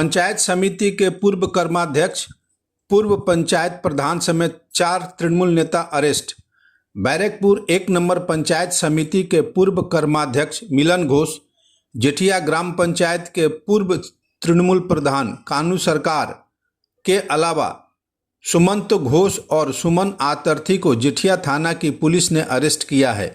पंचायत समिति के पूर्व कर्माध्यक्ष, पूर्व पंचायत प्रधान समेत 4 तृणमूल नेता अरेस्ट। बैरकपुर 1 नंबर पंचायत समिति के पूर्व कर्माध्यक्ष मिलन घोष, जेठिया ग्राम पंचायत के पूर्व तृणमूल प्रधान कानू सरकार के अलावा सुमंत घोष और सुमन आतर्थी को जेठिया थाना की पुलिस ने अरेस्ट किया है।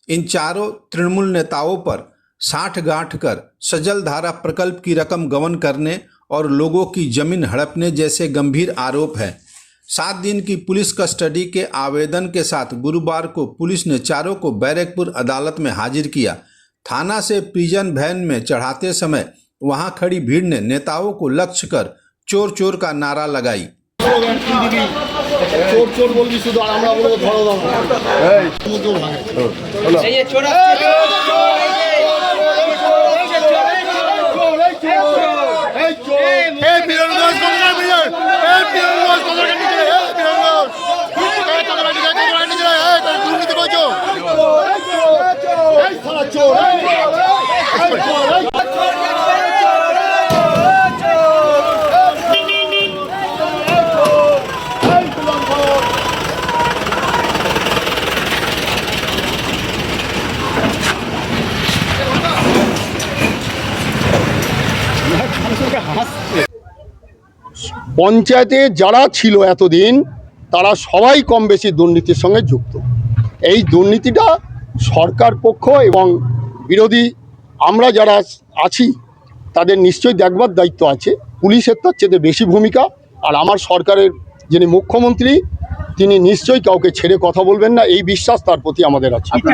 इन चारों तृणमूल नेताओं पर 60 गांठ कर सजल धारा प्रकल्प की रकम गबन करने और लोगों की जमीन हड़पने जैसे गंभीर आरोप है। 7 दिन की पुलिस कस्टडी के आवेदन के साथ गुरुवार को पुलिस ने चारों को बैरकपुर अदालत में हाजिर किया। थाना से प्रिजन वैन में चढ़ाते समय वहां खड़ी भीड़ ने नेताओं को लक्ष्य कर चोर चोर का नारा लगाई। चोर चोर बोल शुद्ध পঞ্চায়েতে যারা ছিল এতদিন তারা সবাই কম বেশি দুর্নীতির সঙ্গে যুক্ত। এই দুর্নীতিটা সরকার পক্ষ এবং বিরোধী আমরা যারা আছি তাদের নিশ্চয়ই দেখবার দায়িত্ব আছে। পুলিশের তার চেয়ে বেশি ভূমিকা। আর আমার সরকারের যিনি মুখ্যমন্ত্রী তিনি নিশ্চয়ই কাউকে ছেড়ে কথা বলবেন না, এই বিশ্বাস তার প্রতি আমাদের আছে।